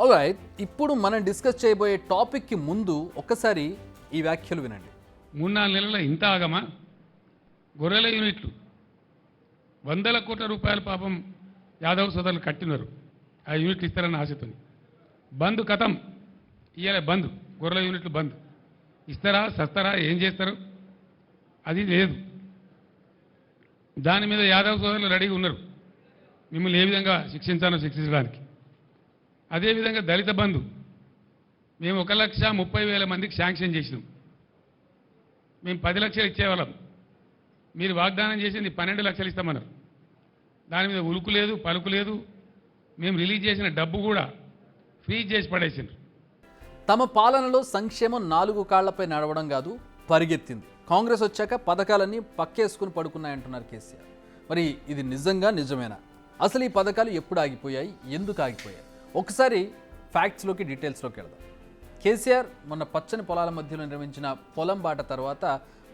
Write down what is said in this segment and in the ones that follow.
Alright, ఇప్పుడు మనం discuss చేయబోయే టాపిక్కి ముందు ఒక్కసారి ఈ వ్యాఖ్యలు వినండి. 3-4 నెలల ఇంత ఆగమా? గొర్రెల యూనిట్లు 100 కోట్ల రూపాయల పాపం యాదవ్ సోదరులు కట్టినారు. ఆ యూనిట్లు ఇస్తారన్న ఆశతో బంద్ కథం. ఇయ్యాల బంద్, గొర్రెల యూనిట్లు బంద్. ఇస్తారా, సస్తారా, ఏం చేస్తారు? అది లేదు. దాని మీద యాదవ్ సోదరులు రెడీగా ఉన్నారు మిమ్మల్ని ఏ విధంగా శిక్షించాలో శిక్షించడానికి. అదేవిధంగా దళిత బంధు మేము 1,30,000 మందికి శాంక్షన్ చేసినాం. మేము 10 లక్షలు ఇచ్చేవాళ్ళం. మీరు వాగ్దానం చేసింది 12 లక్షలు ఇస్తామన్నారు. దాని మీద ఉలుకు లేదు, పలుకు లేదు. మేము రిలీజ్ చేసిన డబ్బు కూడా ఫ్రీజ్ చేసి పడేసిండ్రు. తమ పాలనలో సంక్షేమం 4 కాళ్లపై నడవడం కాదు, పరిగెత్తింది. కాంగ్రెస్ వచ్చాక పథకాలన్నీ పక్కేసుకుని పడుకున్నాయంటున్నారు కేసీఆర్. మరి ఇది నిజమేనా? అసలు ఈ పథకాలు ఎప్పుడు ఆగిపోయాయి, ఎందుకు ఆగిపోయాయి? ఒకసారి ఫ్యాక్ట్స్లోకి, డీటెయిల్స్లోకి వెళ్దాం. కేసీఆర్ మొన్న పచ్చని పొలాల మధ్యలో నిర్వహించిన పొలం బాట తర్వాత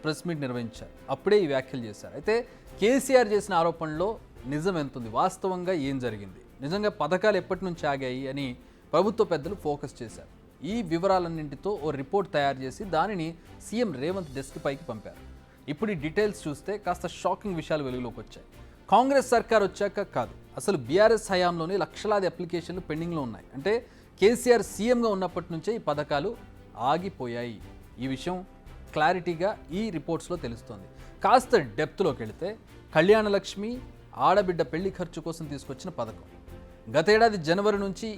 ప్రెస్ మీట్ నిర్వహించారు. అప్పుడే ఈ వ్యాఖ్యలు చేశారు. అయితే కేసీఆర్ చేసిన ఆరోపణలో నిజం ఎంతుంది, వాస్తవంగా ఏం జరిగింది, నిజంగా పథకాలు ఎప్పటి నుంచి ఆగాయి అని ప్రభుత్వ పెద్దలు ఫోకస్ చేశారు. ఈ వివరాలన్నింటితో ఓ రిపోర్ట్ తయారు చేసి దానిని సీఎం రేవంత్ డెస్క్ పైకి పంపారు. ఇప్పుడు ఈ డీటెయిల్స్ చూస్తే కాస్త షాకింగ్ విషయాలు వెలుగులోకి వచ్చాయి. కాంగ్రెస్ సర్కార్ వచ్చాక కాదు, అసలు బీఆర్ఎస్ హయాంలోనే లక్షలాది అప్లికేషన్లు పెండింగ్లో ఉన్నాయి. అంటే కేసీఆర్ సీఎంగా ఉన్నప్పటి నుంచే ఈ పథకాలు ఆగిపోయాయి. ఈ విషయం క్లారిటీగా ఈ రిపోర్ట్స్లో తెలుస్తోంది. కాస్త డెప్త్లోకి వెళితే కళ్యాణలక్ష్మి ఆడబిడ్డ పెళ్లి ఖర్చు కోసం తీసుకొచ్చిన పథకం గతేడాది జనవరి నుంచి,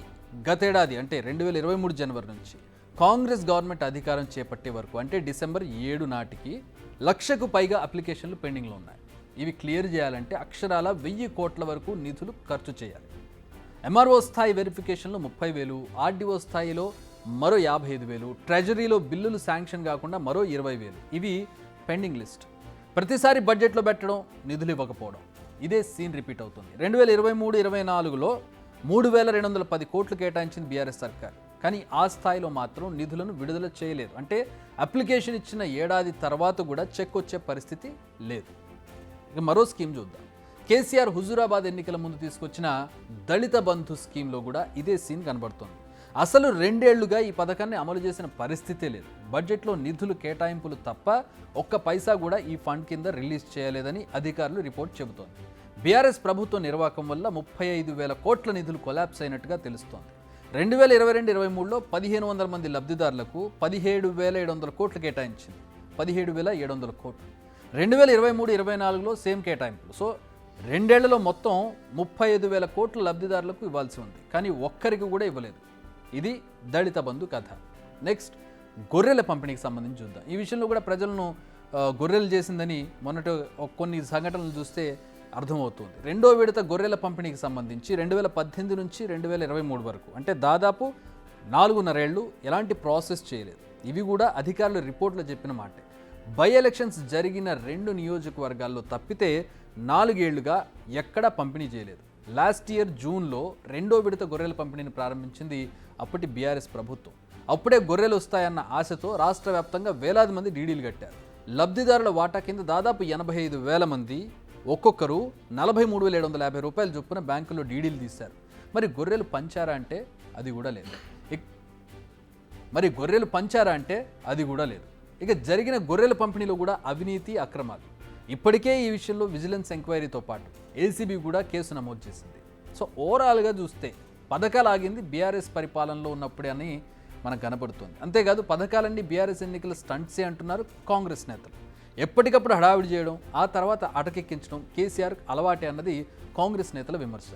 గతేడాది అంటే 2023 జనవరి నుంచి కాంగ్రెస్ గవర్నమెంట్ అధికారం చేపట్టే వరకు అంటే డిసెంబర్ 7 నాటికి 1,00,000కు పైగా అప్లికేషన్లు పెండింగ్లో ఉన్నాయి. ఇవి క్లియర్ చేయాలంటే అక్షరాల 1,000 కోట్ల వరకు నిధులు ఖర్చు చేయాలి. ఎంఆర్ఓ స్థాయి వెరిఫికేషన్లో 30,000, ఆర్డీఓ స్థాయిలో మరో 55,000, ట్రెజరీలో బిల్లులు శాంక్షన్ కాకుండా మరో 20,000. ఇవి పెండింగ్ లిస్ట్. ప్రతిసారి బడ్జెట్లో పెట్టడం, నిధులు ఇవ్వకపోవడం, ఇదే సీన్ రిపీట్ అవుతుంది. 2023-24లో 3,210 కోట్లు కేటాయించింది బీఆర్ఎస్ సర్కార్. కానీ ఆ స్థాయిలో మాత్రం నిధులను విడుదల చేయలేదు. అంటే అప్లికేషన్ ఇచ్చిన ఏడాది తర్వాత కూడా చెక్ వచ్చే పరిస్థితి లేదు. ఇక మరో స్కీమ్ చూద్దాం. కేసీఆర్ హుజూరాబాద్ ఎన్నికల ముందు తీసుకొచ్చిన దళిత బంధు స్కీమ్లో కూడా ఇదే సీన్ కనబడుతోంది. అసలు 2 ఏళ్లుగా ఈ పథకాన్ని అమలు చేసిన పరిస్థితే లేదు. బడ్జెట్లో నిధులు కేటాయింపులు తప్ప ఒక్క పైసా కూడా ఈ ఫండ్ కింద రిలీజ్ చేయలేదని అధికారులు రిపోర్ట్ చెబుతోంది. బీఆర్ఎస్ ప్రభుత్వ నిర్వాహకం వల్ల 35,000 కోట్ల నిధులు కొలాప్స్ అయినట్టుగా తెలుస్తోంది. 2022-23లో 1,500 మంది లబ్ధిదారులకు 17,700 కోట్లు కేటాయించింది. 17,700 కోట్లు. 2023-24లో సేమ్ కేటాయింపులు. సో 2 ఏళ్లలో మొత్తం 35,000 కోట్ల లబ్ధిదారులకు ఇవ్వాల్సి ఉంది. కానీ ఒక్కరికి కూడా ఇవ్వలేదు. ఇది దళిత బంధు కథ. నెక్స్ట్, గొర్రెల పంపిణీకి సంబంధించి చూద్దాం. ఈ విషయంలో కూడా ప్రజలను గొర్రెలు చేసిందని మొన్నటి కొన్ని సంఘటనలు చూస్తే అర్థమవుతుంది. 2వ విడత గొర్రెల పంపిణీకి సంబంధించి 2018 నుంచి 2023 వరకు అంటే దాదాపు 4.5 ఏళ్ళు ఎలాంటి ప్రాసెస్ చేయలేదు. ఇవి కూడా అధికారులు రిపోర్ట్లో చెప్పిన మాటే. బై ఎలక్షన్స్ జరిగిన 2 నియోజకవర్గాల్లో తప్పితే 4 ఏళ్లుగా ఎక్కడా పంపిణీ చేయలేదు. లాస్ట్ ఇయర్ జూన్లో 2వ విడత గొర్రెల పంపిణీని ప్రారంభించింది అప్పటి బీఆర్ఎస్ ప్రభుత్వం. అప్పుడే గొర్రెలు వస్తాయన్న ఆశతో రాష్ట్ర వ్యాప్తంగా వేలాది మంది డీడీలు కట్టారు. లబ్ధిదారుల వాటా కింద దాదాపు 85,000 మంది ఒక్కొక్కరు 43,750 రూపాయల చొప్పున బ్యాంకుల్లో డీడీలు తీశారు. మరి గొర్రెలు పంచారా అంటే అది కూడా లేదు. ఇక జరిగిన గొర్రెల పంపిణీలో కూడా అవినీతి, అక్రమాలు. ఇప్పటికే ఈ విషయంలో విజిలెన్స్ ఎంక్వైరీతో పాటు ఏసీబీ కూడా కేసు నమోదు చేసింది. సో ఓవరాల్గా చూస్తే పథకాలు ఆగింది బీఆర్ఎస్ పరిపాలనలో ఉన్నప్పుడే అని మనకు కనపడుతుంది. అంతేకాదు పథకాలన్నీ బీఆర్ఎస్ ఎన్నికల స్టంట్సే అంటున్నారు కాంగ్రెస్ నేతలు. ఎప్పటికప్పుడు హడావిడి చేయడం, ఆ తర్వాత అటకెక్కించడం కేసీఆర్ అలవాటే అన్నది కాంగ్రెస్ నేతల విమర్శ.